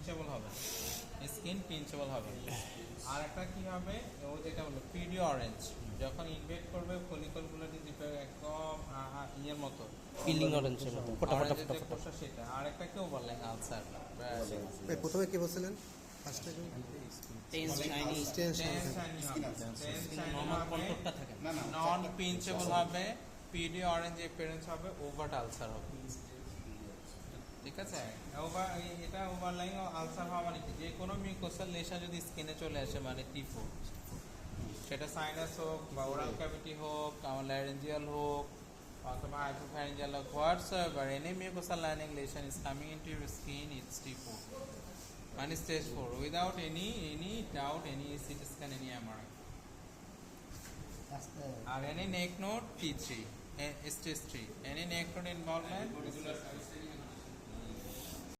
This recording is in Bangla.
পিঞ্চেবল হবে, স্কিন পিঞ্চেবল হবে। আর একটা কি হবে, ও যেটা বললো পিডি অরেঞ্জ, যখন ইনভেট করবে ফলিকলগুলো দিবে একদম ইয়ের মতো, পিলিং অরেঞ্জের মতো ফোটা ফোটা ফোটা ফোটা। কোষা সেটা। আর একটা কি ওভারল্যাং আলসার, প্রথমে কি বলছিলেন ফার্স্টে? নন পিঞ্চেবল হবে, পিডি অরেঞ্জ অ্যাপিয়ারেন্স হবে, ওভার আলসার হবে। ঠিক আছে, এটা ওভারলাইং আলসার হওয়া মানে কি, যে কোনো মিউকোসাল লেশন যদি স্কিনে চলে আসে মানে টিফো, সেটা সাইনাস হোক বা ওরাল ক্যাভিটি হোক, আমার ল্যারেঞ্জিয়াল হোক অথবা হাইপোফ্যারিঞ্জিয়াল হোক, whatsoever any mucosal lining lesion is coming into your skin, it's T four মানে stage 4 without any doubt, any CT scan, any MRI. আর any neck node T3, stage 3, any neck node involvement